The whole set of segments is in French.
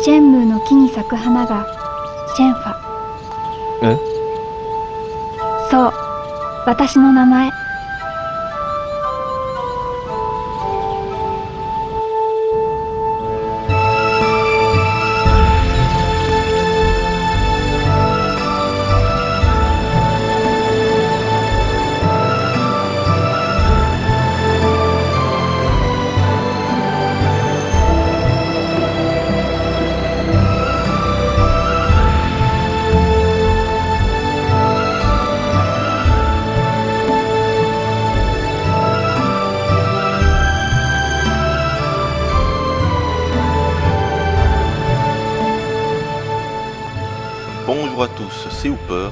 チェンムーの木に咲く花がシェンファ。え？そう、私の名前。Bonjour à tous, c'est Hooper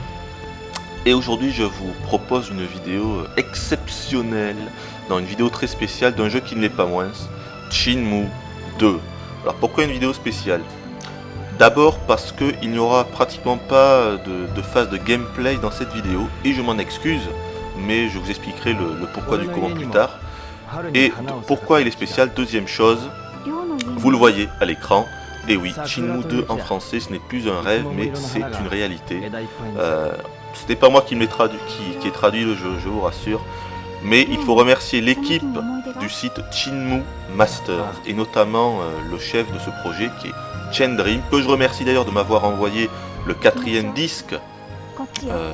et aujourd'hui je vous propose une vidéo exceptionnelle, dans une vidéo très spéciale d'un jeu qui ne l'est pas moins, Shenmue 2. Alors pourquoi une vidéo spéciale? D'abord parce qu'il n'y aura pratiquement pas de phase de gameplay dans cette vidéo et je m'en excuse, mais je vous expliquerai le pourquoi du comment plus tard. Et pourquoi il est spécial? Deuxième chose, vous le voyez à l'écran. Et oui, Shenmue 2 en français, ce n'est plus un rêve, mais c'est une réalité. Ce n'est pas moi qui ai traduit le jeu, je vous rassure. Mais il faut remercier l'équipe du site Shenmue Masters, et notamment le chef de ce projet qui est Chendream, que je remercie d'ailleurs de m'avoir envoyé le 4e disque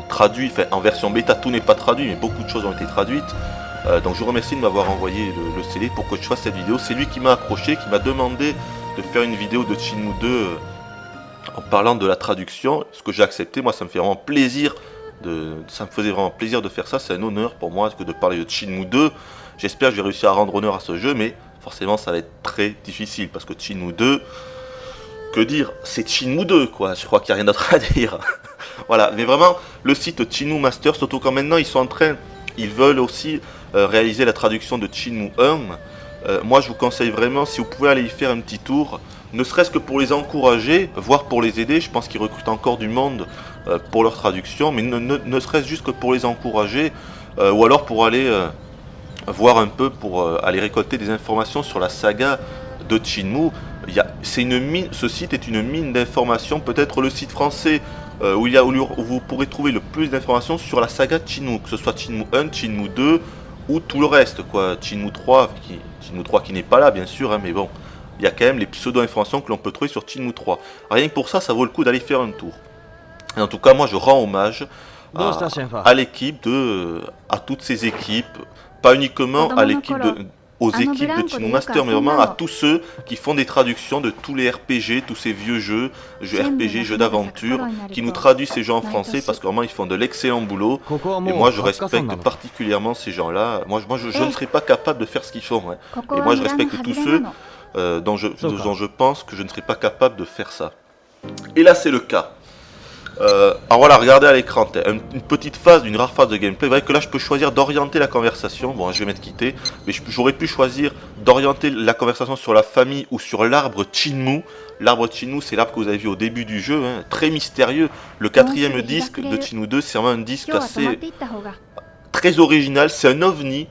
traduit, enfin en version bêta, tout n'est pas traduit, mais beaucoup de choses ont été traduites. Donc je vous remercie de m'avoir envoyé le CD pour que je fasse cette vidéo. C'est lui qui m'a accroché, qui m'a demandé de faire une vidéo de Shenmue 2 en parlant de la traduction, ce que j'ai accepté. Moi ça me fait vraiment plaisir, ça me faisait vraiment plaisir de faire ça, c'est un honneur pour moi que de parler de Shenmue 2. J'espère que j'ai réussi à rendre honneur à ce jeu, mais forcément ça va être très difficile, parce que Shenmue 2, que dire, c'est Shenmue 2 quoi, je crois qu'il n'y a rien d'autre à dire. Voilà, mais vraiment, le site Shenmue Masters, surtout quand maintenant ils veulent aussi réaliser la traduction de Shenmue 1. Moi je vous conseille vraiment, si vous pouvez aller y faire un petit tour, ne serait-ce que pour les encourager, voire pour les aider. Je pense qu'ils recrutent encore du monde pour leur traduction, mais ne serait-ce juste que pour les encourager, ou alors pour aller voir un peu, pour aller récolter des informations sur la saga de Shenmue. Ce site est une mine d'informations, peut-être le site français où vous pourrez trouver le plus d'informations sur la saga de Shenmue, que ce soit Shenmue 1, Shenmue 2 ou tout le reste, quoi. Shenmue 3 qui n'est pas là bien sûr, hein, mais bon, il y a quand même les pseudo-informations que l'on peut trouver sur Shenmue 3. Rien que pour ça, ça vaut le coup d'aller faire un tour. Et en tout cas, moi je rends hommage à l'équipe à toutes ces équipes, pas uniquement aux équipes de Shenmue Master, mais vraiment à tous ceux qui font des traductions de tous les RPG, tous ces vieux jeux RPG, jeux d'aventure, qui nous traduisent ces jeux en français, parce que vraiment ils font de l'excellent boulot. Et moi je respecte particulièrement ces gens-là. Moi je ne serais pas capable de faire ce qu'ils font. Hein. Et moi je respecte tous ceux dont je pense que je ne serais pas capable de faire ça. Et là c'est le cas. Alors voilà, regardez à l'écran, une petite phase, une rare phase de gameplay. Vous voyez que là je peux choisir d'orienter la conversation. Bon, je vais m'être quitté, mais j'aurais pu choisir d'orienter la conversation sur la famille ou sur l'arbre Shenmue. L'arbre Shenmue, c'est l'arbre que vous avez vu au début du jeu, hein, très mystérieux. Le 4e disque de Shenmue 2, c'est vraiment un disque assez très original, c'est un ovni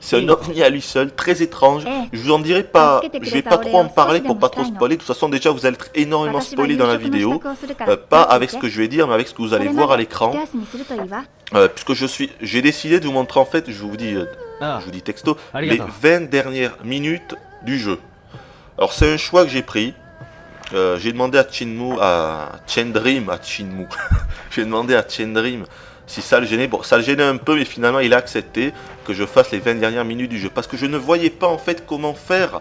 à lui seul, très étrange. Je vous en dirai pas, je vais pas trop en parler pour pas trop spoiler. De toute façon déjà vous allez être énormément spoilé dans la vidéo, pas avec ce que je vais dire, mais avec ce que vous allez voir à l'écran. Puisque j'ai décidé de vous montrer, en fait, je vous dis texto, les 20 dernières minutes du jeu. Alors c'est un choix que j'ai pris. J'ai demandé à Chendream, j'ai demandé à Chendream si ça le gênait. Bon, ça le gênait un peu, mais finalement il a accepté que je fasse les 20 dernières minutes du jeu, parce que je ne voyais pas en fait comment faire.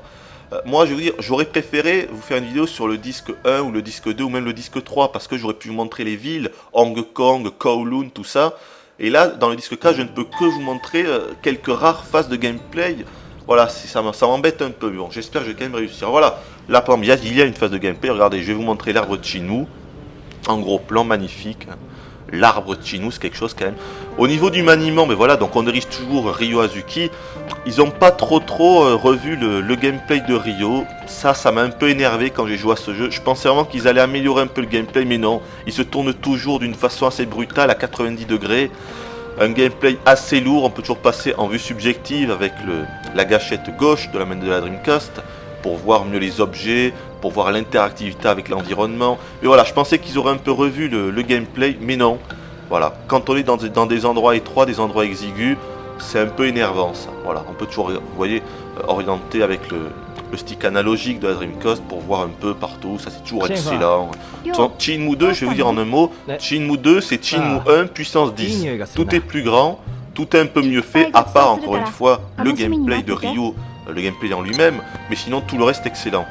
Moi je veux dire, j'aurais préféré vous faire une vidéo sur le disque 1 ou le disque 2 ou même le disque 3, parce que j'aurais pu vous montrer les villes, Hong Kong, Kowloon, tout ça. Et là dans le disque 4 je ne peux que vous montrer quelques rares phases de gameplay. Voilà, ça m'embête un peu, mais bon, j'espère que je vais quand même réussir. Voilà, là par exemple, il y a une phase de gameplay. Regardez, je vais vous montrer l'arbre de Shenmue en gros plan, magnifique. L'arbre de Shenmue, c'est quelque chose quand même. Au niveau du maniement, mais voilà, donc on dirige toujours Ryo Hazuki. Ils n'ont pas trop revu le gameplay de Ryo. Ça m'a un peu énervé quand j'ai joué à ce jeu. Je pensais vraiment qu'ils allaient améliorer un peu le gameplay, mais non. Ils se tournent toujours d'une façon assez brutale à 90 degrés. Un gameplay assez lourd, on peut toujours passer en vue subjective avec la gâchette gauche de la manette de la Dreamcast pour voir mieux les objets, pour voir l'interactivité avec l'environnement. Et voilà, je pensais qu'ils auraient un peu revu le gameplay, mais non. Voilà, quand on est dans des endroits étroits, des endroits exigus, c'est un peu énervant ça. Voilà, on peut toujours, vous voyez, orienter avec le stick analogique de la Dreamcast pour voir un peu partout, ça c'est toujours excellent. Shenmue 2, je vais vous dire en un mot, Shenmue 2 c'est Shenmue 1 puissance 10. Tout est plus grand, tout est un peu mieux fait, à part encore une fois le gameplay de Ryo, le gameplay en lui-même, mais sinon tout le reste excellent.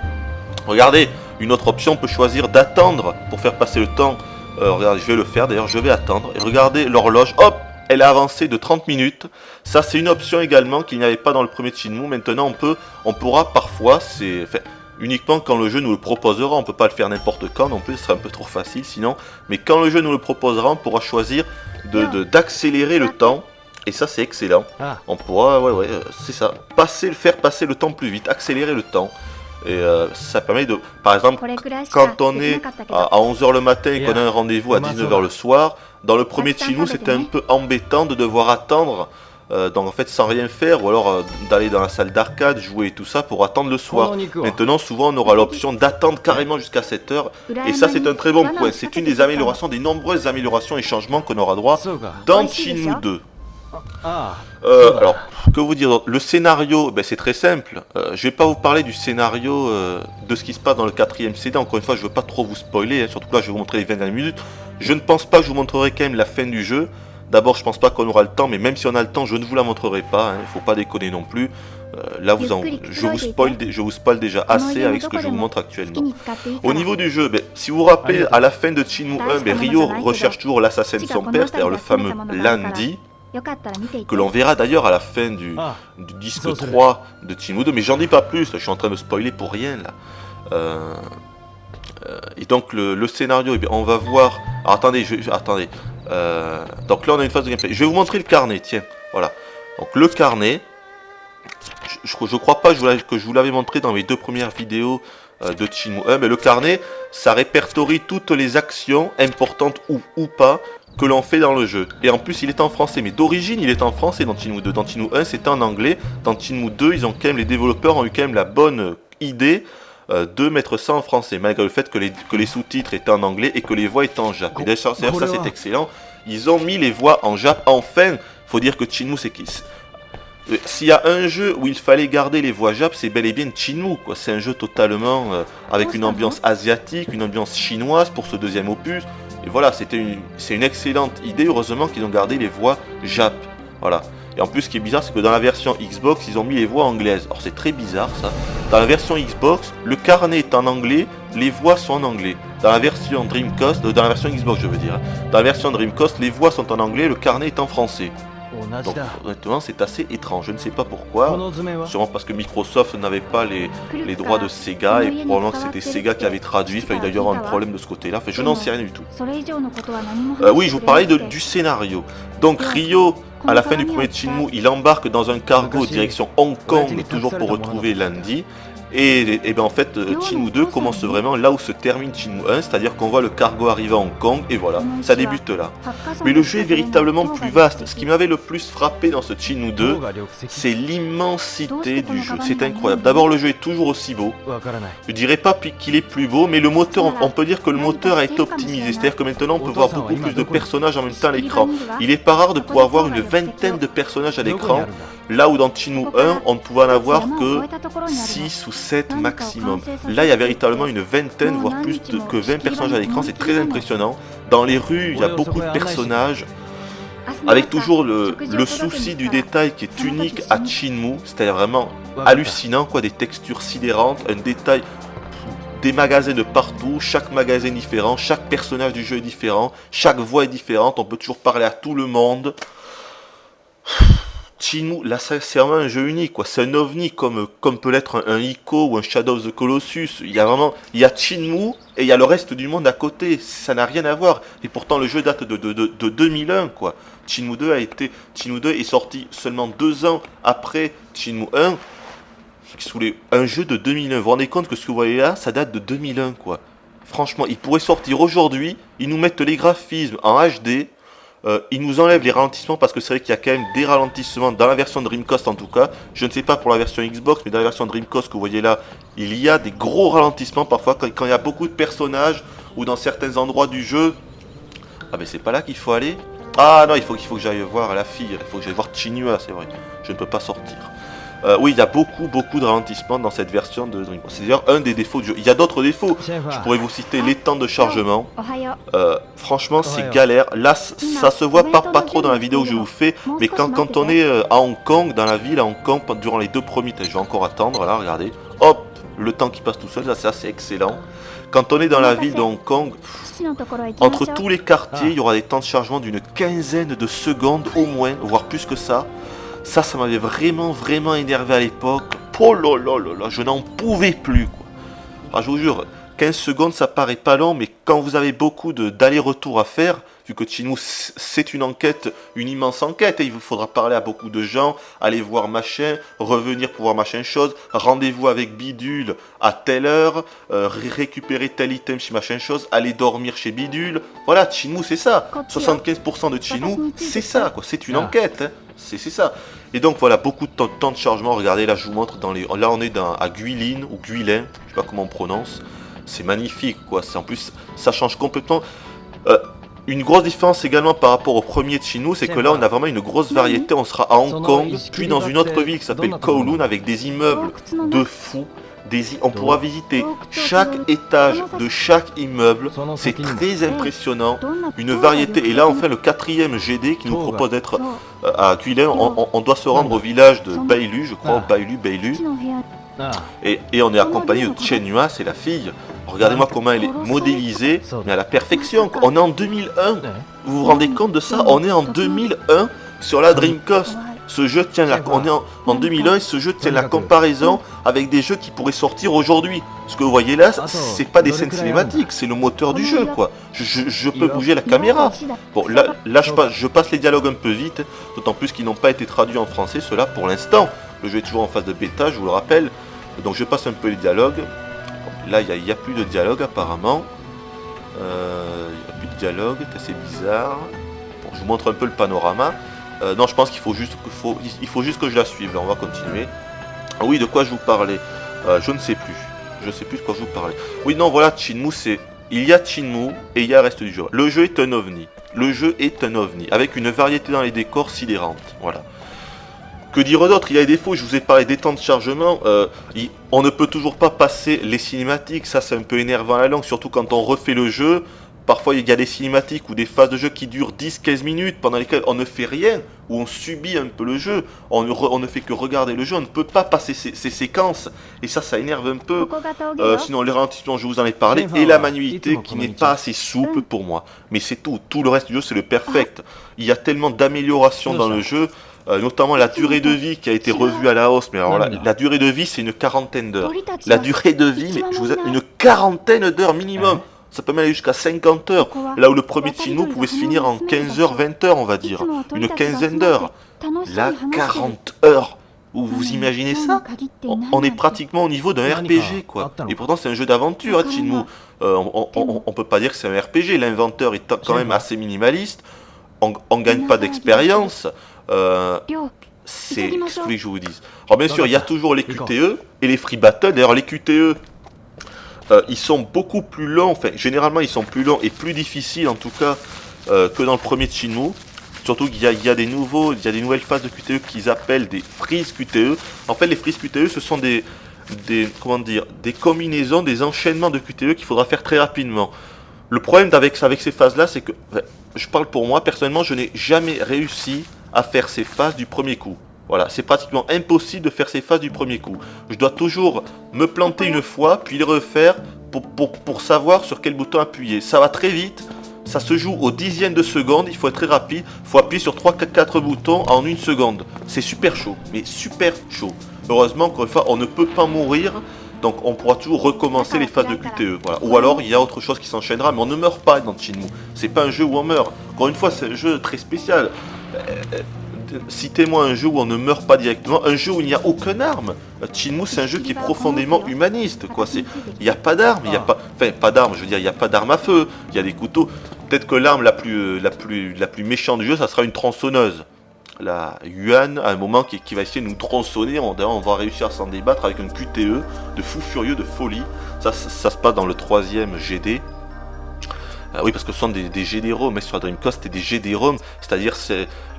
Regardez, une autre option, on peut choisir d'attendre pour faire passer le temps. Regardez, je vais le faire d'ailleurs, je vais attendre. Et regardez l'horloge, hop, elle a avancé de 30 minutes. Ça, c'est une option également qu'il n'y avait pas dans le premier Shenmue. Maintenant, on pourra parfois, uniquement quand le jeu nous le proposera. On ne peut pas le faire n'importe quand non plus, ce serait un peu trop facile sinon. Mais quand le jeu nous le proposera, on pourra choisir d'accélérer le temps. Et ça, c'est excellent. On pourra, c'est ça, faire passer le temps plus vite, accélérer le temps. Et ça permet de, par exemple, quand on est à 11h le matin et qu'on a un rendez-vous à 19h le soir, dans le premier Shenmue c'était un peu embêtant de devoir attendre, donc en fait sans rien faire, ou alors d'aller dans la salle d'arcade, jouer et tout ça pour attendre le soir. Maintenant souvent on aura l'option d'attendre carrément jusqu'à 7h, et ça c'est un très bon point, c'est une des améliorations, des nombreuses améliorations et changements qu'on aura droit dans Shenmue 2. Alors, que vous dire, le scénario, c'est très simple. Je vais pas vous parler du scénario de ce qui se passe dans le 4ème CD. Encore une fois, je veux pas trop vous spoiler, surtout que là, je vais vous montrer les 20 dernières minutes. Je ne pense pas que je vous montrerai quand même la fin du jeu. D'abord, je pense pas qu'on aura le temps, mais même si on a le temps, je ne vous la montrerai pas. Il faut pas déconner non plus. Là, je vous spoil déjà assez avec ce que je vous montre actuellement. Au niveau du jeu, si vous vous rappelez, à la fin de Shenmue 1, Ryo recherche toujours l'assassin de son père, c'est-à-dire le fameux Landy. Que l'on verra d'ailleurs à la fin du disque 3 de Shenmue 2, mais j'en dis pas plus, je suis en train de spoiler pour rien là. Et donc le scénario, on va voir. Alors, attendez, donc là on a une phase de gameplay. Je vais vous montrer le carnet, tiens, voilà. Donc le carnet, je crois pas que je vous l'avais montré dans mes 2 premières vidéos de Shenmue 1, mais le carnet, ça répertorie toutes les actions importantes ou pas que l'on fait dans le jeu. Et en plus il est en français, mais d'origine il est en français dans Shenmue 2. Dans Shenmue 1 c'était en anglais, dans Shenmue 2 les développeurs ont eu quand même la bonne idée de mettre ça en français, malgré le fait que les sous-titres étaient en anglais et que les voix étaient en jap. Et d'ailleurs ça c'est excellent, ils ont mis les voix en jap enfin. Faut dire que Shenmue s'il y a un jeu où il fallait garder les voix jap, c'est bel et bien Shenmue, quoi. C'est un jeu totalement avec une ambiance asiatique, une ambiance chinoise pour ce 2e opus. Et voilà, c'est une excellente idée, heureusement qu'ils ont gardé les voix jap. Voilà. Et en plus, ce qui est bizarre, c'est que dans la version Xbox, ils ont mis les voix anglaises. Alors c'est très bizarre ça. Dans la version Xbox, le carnet est en anglais, les voix sont en anglais. Dans la version Dreamcast, dans la version Xbox je veux dire, dans la version Dreamcast, les voix sont en anglais, le carnet est en français. Donc honnêtement c'est assez étrange, je ne sais pas pourquoi, sûrement parce que Microsoft n'avait pas les droits de Sega et probablement que c'était Sega qui avait traduit, il y a d'ailleurs un problème de ce côté là, je n'en sais rien du tout. Oui, je vous parlais du scénario. Donc Ryo, à la fin du premier Shenmue, il embarque dans un cargo direction Hong Kong, toujours pour retrouver Landy. Et ben en fait, Shenmue 2 commence vraiment là où se termine Shenmue 1, c'est-à-dire qu'on voit le cargo arriver à Hong Kong, et voilà, ça débute là. Mais le jeu est véritablement plus vaste. Ce qui m'avait le plus frappé dans ce Shenmue 2, c'est l'immensité du jeu, c'est incroyable. D'abord, le jeu est toujours aussi beau. Je dirais pas qu'il est plus beau, mais le moteur, on peut dire que le moteur a été optimisé, c'est-à-dire que maintenant on peut voir beaucoup plus de personnages en même temps à l'écran. Il est pas rare de pouvoir voir une vingtaine de personnages à l'écran. Là où dans Shenmue 1, on ne pouvait en avoir que 6 ou 7 maximum. Là, il y a véritablement une vingtaine, voire plus que 20 personnages à l'écran, c'est très impressionnant. Dans les rues, il y a beaucoup de personnages, avec toujours le souci du détail qui est unique à Shenmue, c'est-à-dire vraiment hallucinant, quoi, des textures sidérantes, un détail, des magasins de partout, chaque magasin différent, chaque personnage du jeu est différent, chaque voix est différente, on peut toujours parler à tout le monde. Shenmue, là c'est vraiment un jeu unique, quoi. C'est un ovni comme peut l'être un Ico ou un Shadow of the Colossus. Il y a Shenmue et il y a le reste du monde à côté, ça n'a rien à voir. Et pourtant le jeu date de 2001, quoi. Shenmue 2 est sorti seulement 2 ans après Shenmue 1. Un jeu de 2001, vous vous rendez compte que ce que vous voyez là, ça date de 2001, quoi. Franchement, il pourrait sortir aujourd'hui, ils nous mettent les graphismes en HD, il nous enlève les ralentissements parce que c'est vrai qu'il y a quand même des ralentissements dans la version Dreamcast en tout cas. Je ne sais pas pour la version Xbox, mais dans la version Dreamcast que vous voyez là, il y a des gros ralentissements parfois quand il y a beaucoup de personnages ou dans certains endroits du jeu. Ah mais c'est pas là qu'il faut aller. Ah non, il faut que j'aille voir la fille, il faut que j'aille voir Chinua, c'est vrai. Je ne peux pas sortir. Oui, il y a beaucoup de ralentissements dans cette version de Dreamcast. C'est d'ailleurs un des défauts du jeu. Il y a d'autres défauts. Je pourrais vous citer les temps de chargement. Franchement, c'est galère. Là, ça se voit pas trop dans la vidéo que je vous fais. Mais quand on est à Hong Kong, dans la ville à Hong Kong, durant les 2 premiers temps, je vais encore attendre, là, regardez. Hop, le temps qui passe tout seul, ça c'est assez excellent. Quand on est dans la ville de Hong Kong, entre tous les quartiers, il y aura des temps de chargement d'une quinzaine de secondes au moins, voire plus que ça. Ça m'avait vraiment énervé à l'époque. Oh là là, je n'en pouvais plus, quoi. Alors, je vous jure, 15 secondes, ça paraît pas long, mais quand vous avez beaucoup d'aller-retour à faire, vu que Shenmue, c'est une enquête, une immense enquête, et il vous faudra parler à beaucoup de gens, aller voir machin, revenir pour voir machin chose, rendez-vous avec Bidule à telle heure, récupérer tel item chez machin chose, aller dormir chez Bidule. Voilà, Shenmue, c'est ça. 75% de Shenmue, c'est ça, quoi. C'est une enquête, hein. C'est ça. Et donc voilà, beaucoup de temps de chargement. Regardez, là je vous montre dans les. Là on est à Guilin ou Guilin, je sais pas comment on prononce. C'est magnifique, quoi. En plus, ça change complètement. Une grosse différence également par rapport au premier de Shenmue, c'est que là on a vraiment une grosse variété. On sera à Hong Kong, puis dans une autre ville qui s'appelle Kowloon avec des immeubles de fous. On pourra visiter chaque étage de chaque immeuble. C'est très impressionnant. Une variété. Et là, enfin, le 4e GD qui nous propose d'être à Guilin. On doit se rendre au village de Bailu, je crois, Bailu. Et on est accompagné de Chenua, c'est la fille. Regardez-moi comment elle est modélisée, mais à la perfection. On est en 2001. Vous vous rendez compte de ça? On est en 2001 sur la Dreamcast. Ce jeu tient on est en 2001 et ce jeu tient la comparaison avec des jeux qui pourraient sortir aujourd'hui. Ce que vous voyez là, c'est pas des scènes cinématiques, c'est le moteur du jeu, quoi. Je peux bouger la caméra. Bon, là je passe les dialogues un peu vite, d'autant plus qu'ils n'ont pas été traduits en français, ceux-là pour l'instant. Le jeu est toujours en phase de bêta, je vous le rappelle. Donc je passe un peu les dialogues. Bon, là, il n'y a plus de dialogue apparemment. Il n'y a plus de dialogue, c'est assez bizarre. Bon, je vous montre un peu le panorama. Non, je pense qu'il faut juste que je la suive. Là, on va continuer. Ah oui, de quoi je vous parlais? Je ne sais plus. Je ne sais plus de quoi je vous parlais. Oui, non, voilà, Shenmue, il y a Shenmue et il y a le reste du jeu. Le jeu est un ovni. Le jeu est un ovni, avec une variété dans les décors sidérante. Voilà. Que dire d'autre? Il y a des défauts, je vous ai parlé des temps de chargement. On ne peut toujours pas passer les cinématiques. Ça, c'est un peu énervant à la langue, surtout quand on refait le jeu. Parfois, il y a des cinématiques ou des phases de jeu qui durent 10-15 minutes, pendant lesquelles on ne fait rien, ou on subit un peu le jeu, on ne fait que regarder le jeu, on ne peut pas passer ces séquences, et ça énerve un peu. Sinon, les ralentissements, je vous en ai parlé, et la manualité qui n'est pas assez souple pour moi. Mais c'est tout, tout le reste du jeu, c'est le perfect. Il y a tellement d'améliorations dans le jeu, notamment la durée de vie qui a été revue à la hausse. Mais alors la durée de vie, c'est une quarantaine d'heures. La durée de vie, mais je vous ai une quarantaine d'heures minimum. Ça peut même aller jusqu'à 50 heures, là où le premier Shenmue pouvait se finir en 15 heures, 20 heures, on va dire. Une quinzaine d'heures. Là, 40 heures. Vous imaginez ça? On est pratiquement au niveau d'un RPG, quoi. Et pourtant, c'est un jeu d'aventure, Shenmue. On peut pas dire que c'est un RPG. L'inventeur est quand même assez minimaliste. On gagne pas d'expérience. C'est ce que je vous dise. Alors, bien sûr, il y a toujours les QTE et les free battles. D'ailleurs, les QTE... ils sont beaucoup plus longs, enfin généralement ils sont plus longs et plus difficiles en tout cas que dans le premier de Shenmue. Surtout qu'il y a des nouvelles phases de QTE qu'ils appellent des freeze QTE. En fait les freeze QTE ce sont des combinaisons, des enchaînements de QTE qu'il faudra faire très rapidement. Le problème avec ces phases là c'est que, je parle pour moi personnellement, je n'ai jamais réussi à faire ces phases du premier coup. Voilà, c'est pratiquement impossible de faire ces phases du premier coup. Je dois toujours me planter une fois, puis les refaire pour savoir sur quel bouton appuyer. Ça va très vite, ça se joue au dixième de seconde, il faut être très rapide. Il faut appuyer sur 3-4 boutons en une seconde. C'est super chaud, mais super chaud. Heureusement, encore une fois, on ne peut pas mourir, donc on pourra toujours recommencer les phases de QTE. Voilà. Ou alors, il y a autre chose qui s'enchaînera, mais on ne meurt pas dans Shenmue. C'est pas un jeu où on meurt. Encore une fois, c'est un jeu très spécial. Citez-moi un jeu où on ne meurt pas directement, un jeu où il n'y a aucune arme. Shenmue, c'est un jeu qui est profondément humaniste, quoi. Il n'y a pas d'armes, il n'y a pas... Enfin, pas d'armes, je veux dire, il n'y a pas d'armes à feu, il y a des couteaux. Peut-être que l'arme la plus méchante du jeu, ça sera une tronçonneuse. La Yuan, à un moment, qui va essayer de nous tronçonner. On va réussir à s'en débattre avec un QTE de fou furieux, de folie. Ça se passe dans le 3e GD. Oui, parce que ce sont des GD-ROM, mais sur la Dreamcast, c'était des GD-ROM. C'est-à-dire,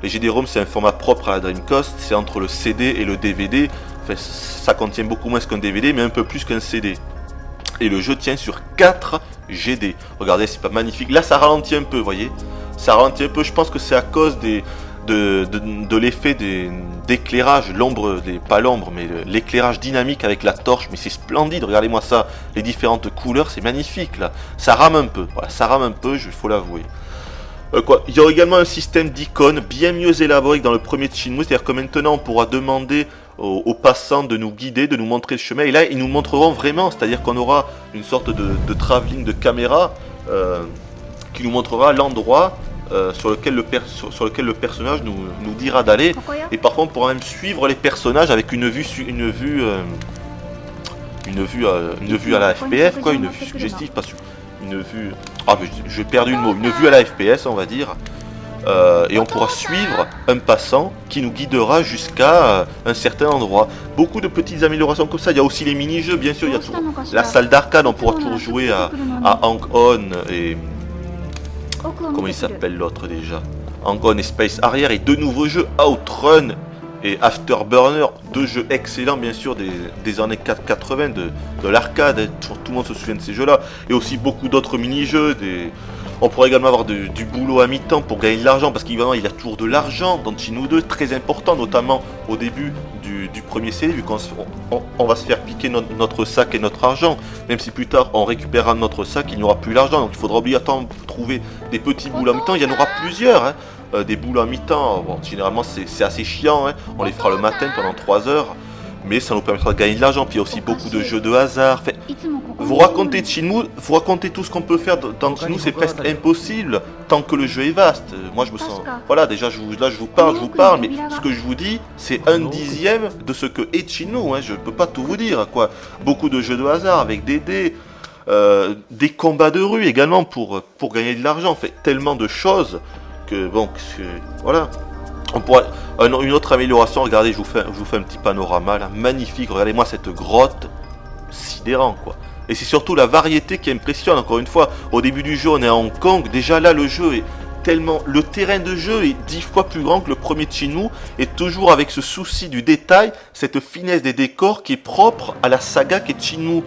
les GD-ROM, c'est un format propre à la Dreamcast. C'est entre le CD et le DVD. Enfin, ça contient beaucoup moins qu'un DVD, mais un peu plus qu'un CD. Et le jeu tient sur 4 GD. Regardez, c'est pas magnifique. Là, ça ralentit un peu, vous voyez. Ça ralentit un peu. Je pense que c'est à cause de l'effet d'éclairage, pas l'ombre, mais l'éclairage dynamique avec la torche. Mais c'est splendide, regardez-moi ça. Les différentes couleurs, c'est magnifique, là. Ça rame un peu. Voilà, ça rame un peu, il faut l'avouer. Il y aura également un système d'icônes bien mieux élaboré que dans le premier Shenmue. C'est-à-dire que maintenant, on pourra demander aux passants de nous guider, de nous montrer le chemin. Et là, ils nous montreront vraiment, c'est-à-dire qu'on aura une sorte de travelling de caméra qui nous montrera l'endroit sur lequel le personnage nous dira d'aller. Et parfois, on pourra même suivre les personnages avec une vue à la FPS, quoi, une vue suggestive, pas une vue... Ah, mais j'ai perdu le mot. Une vue à la FPS, on va dire. Et on pourra suivre un passant qui nous guidera jusqu'à un certain endroit. Beaucoup de petites améliorations comme ça. Il y a aussi les mini-jeux, bien sûr. Il y a toujours la salle d'arcade. On pourra toujours jouer à Hang-On et... Comment il s'appelle l'autre déjà? Hang-On et Space Harrier. Et deux nouveaux jeux, Outrun et Afterburner. Deux jeux excellents, bien sûr, des années 80, de l'arcade. Tout le monde se souvient de ces jeux-là. Et aussi beaucoup d'autres mini-jeux, On pourrait également avoir du boulot à mi-temps pour gagner de l'argent, parce qu'évidemment il y a toujours de l'argent dans Shenmue 2, très important, notamment au début du premier CD, vu qu'on va se faire piquer notre sac et notre argent, même si plus tard on récupérera notre sac, il n'y aura plus l'argent, donc il faudra obligatoirement trouver des petits boulots à mi-temps, il y en aura plusieurs, hein. Des boulots à mi-temps, bon, généralement c'est assez chiant, hein. On les fera le matin pendant 3 heures, mais ça nous permettra de gagner de l'argent, puis il y a aussi beaucoup de jeux de hasard. Vous racontez tout ce qu'on peut faire dans Shenmue, c'est presque impossible tant que le jeu est vaste. Moi je me sens... Voilà, déjà là je vous parle, mais ce que je vous dis, c'est 1/10 de ce que est Shenmue, hein. Je peux pas tout vous dire, quoi. Beaucoup de jeux de hasard avec des dés, des combats de rue également pour gagner de l'argent. Fait tellement de choses que, bon, voilà. On pourra... Une autre amélioration, regardez, je vous fais un petit panorama là, magnifique, regardez-moi cette grotte, sidérant, quoi. Et c'est surtout la variété qui impressionne, encore une fois. Au début du jeu, on est à Hong Kong. Déjà là, le jeu est tellement... Le terrain de jeu est 10 fois plus grand que le premier Shenmue. Et toujours avec ce souci du détail, cette finesse des décors qui est propre à la saga qui est Shenmue.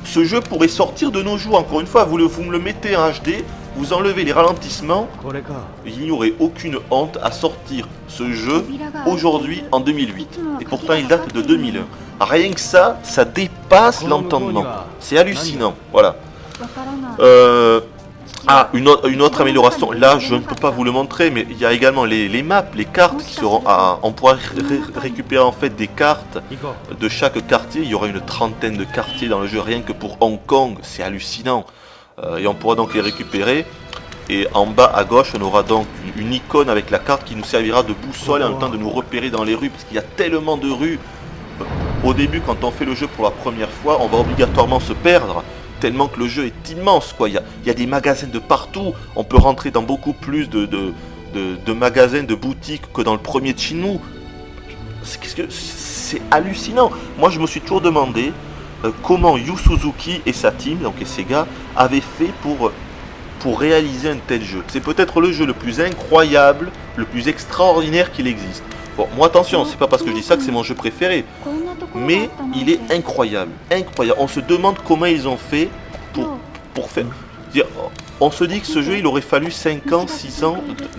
Ce jeu pourrait sortir de nos jours, encore une fois. Vous me le mettez en HD, vous enlevez les ralentissements. Il n'y aurait aucune honte à sortir ce jeu aujourd'hui en 2008. Et pourtant, il date de 2001. Rien que ça dépasse l'entendement. C'est hallucinant. Voilà. Une autre amélioration. Là, je ne peux pas vous le montrer, mais il y a également les maps, les cartes qui seront... on pourra récupérer en fait des cartes de chaque quartier. Il y aura une trentaine de quartiers dans le jeu, rien que pour Hong Kong. C'est hallucinant. Et on pourra donc les récupérer. Et en bas à gauche, on aura donc une icône avec la carte qui nous servira de boussole en même temps de nous repérer dans les rues, parce qu'il y a tellement de rues. Au début, quand on fait le jeu pour la première fois, on va obligatoirement se perdre, tellement que le jeu est immense, quoi. Il y a des magasins de partout, on peut rentrer dans beaucoup plus de magasins, de boutiques que dans le premier Shenmue. C'est hallucinant. Moi, je me suis toujours demandé comment Yu Suzuki et sa team, donc et Sega, avaient fait pour réaliser un tel jeu. C'est peut-être le jeu le plus incroyable, le plus extraordinaire qu'il existe. Bon, moi attention, c'est pas parce que je dis ça que c'est mon jeu préféré, mais il est incroyable, incroyable. On se demande comment ils ont fait pour faire... On se dit que ce jeu, il aurait fallu 5 ans, 6 ans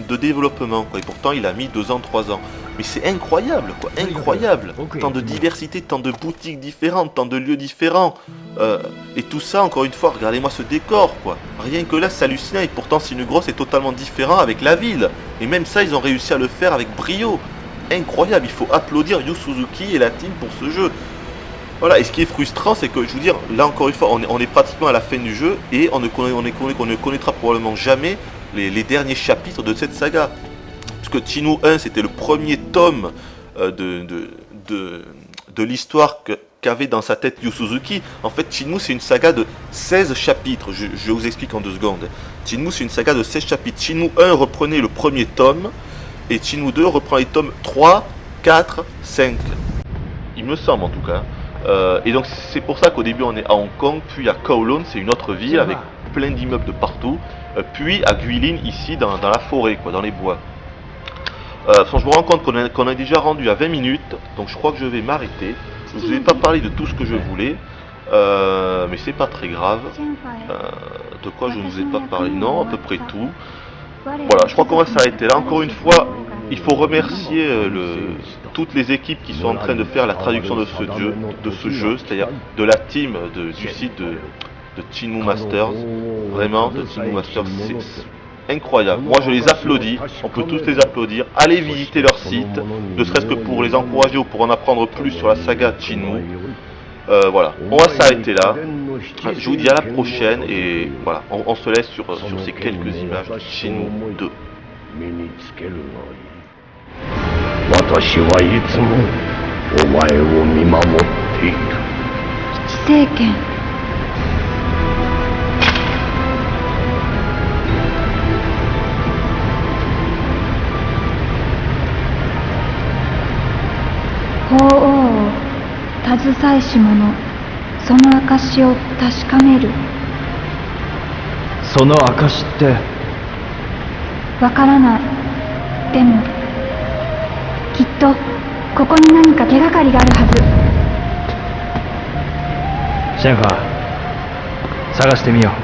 de développement, quoi. Et pourtant, il a mis 2 ans, 3 ans. Mais c'est incroyable, quoi, incroyable. Tant de diversité, tant de boutiques différentes, tant de lieux différents. Et tout ça, encore une fois, regardez-moi ce décor, quoi. Rien que là, c'est hallucinant. Et pourtant, Sinugros est totalement différent avec la ville. Et même ça, ils ont réussi à le faire avec brio. Incroyable, il faut applaudir Yu Suzuki et la team pour ce jeu. Voilà, et ce qui est frustrant, c'est que, je veux dire, là encore une fois, on est pratiquement à la fin du jeu et on ne connaîtra probablement jamais les derniers chapitres de cette saga. Parce que Shenmue 1, c'était le premier tome de l'histoire qu'avait dans sa tête Yu Suzuki. En fait, Shenmue, c'est une saga de 16 chapitres. Je vous explique en 2 secondes. Shenmue, c'est une saga de 16 chapitres. Shenmue 1 reprenait le premier tome, et Shenmue 2 reprend les tomes 3, 4, 5. Il me semble en tout cas. Et donc c'est pour ça qu'au début on est à Hong Kong, puis à Kowloon, c'est une autre ville avec plein d'immeubles de partout, puis à Guilin ici dans la forêt, quoi, dans les bois. Je me rends compte qu'on est déjà rendu à 20 minutes, donc je crois que je vais m'arrêter. Je vous ai pas parlé de tout ce que je voulais, mais c'est pas très grave. De quoi je ne vous ai pas parlé? Non, à peu près tout. Voilà, je crois qu'on va s'arrêter là. Encore une fois, il faut remercier toutes les équipes qui sont en train de faire la traduction de ce jeu, c'est-à-dire de la team du site de Shenmue Masters. Vraiment, de Shenmue Masters, c'est incroyable. Moi, je les applaudis. On peut tous les applaudir. Allez visiter leur site, ne serait-ce que pour les encourager ou pour en apprendre plus sur la saga de Shenmue. Voilà, on va s'arrêter là. Je vous dis à la prochaine et voilà, on se laisse sur ces quelques images de Shenmue 2. 私はいつもお前を見守っている。七聖剣。法王を携えし者、その証を確かめる。その証って。わからない。でもきっとここに何か手がかりがあるはず。シェンファー、探してみよう。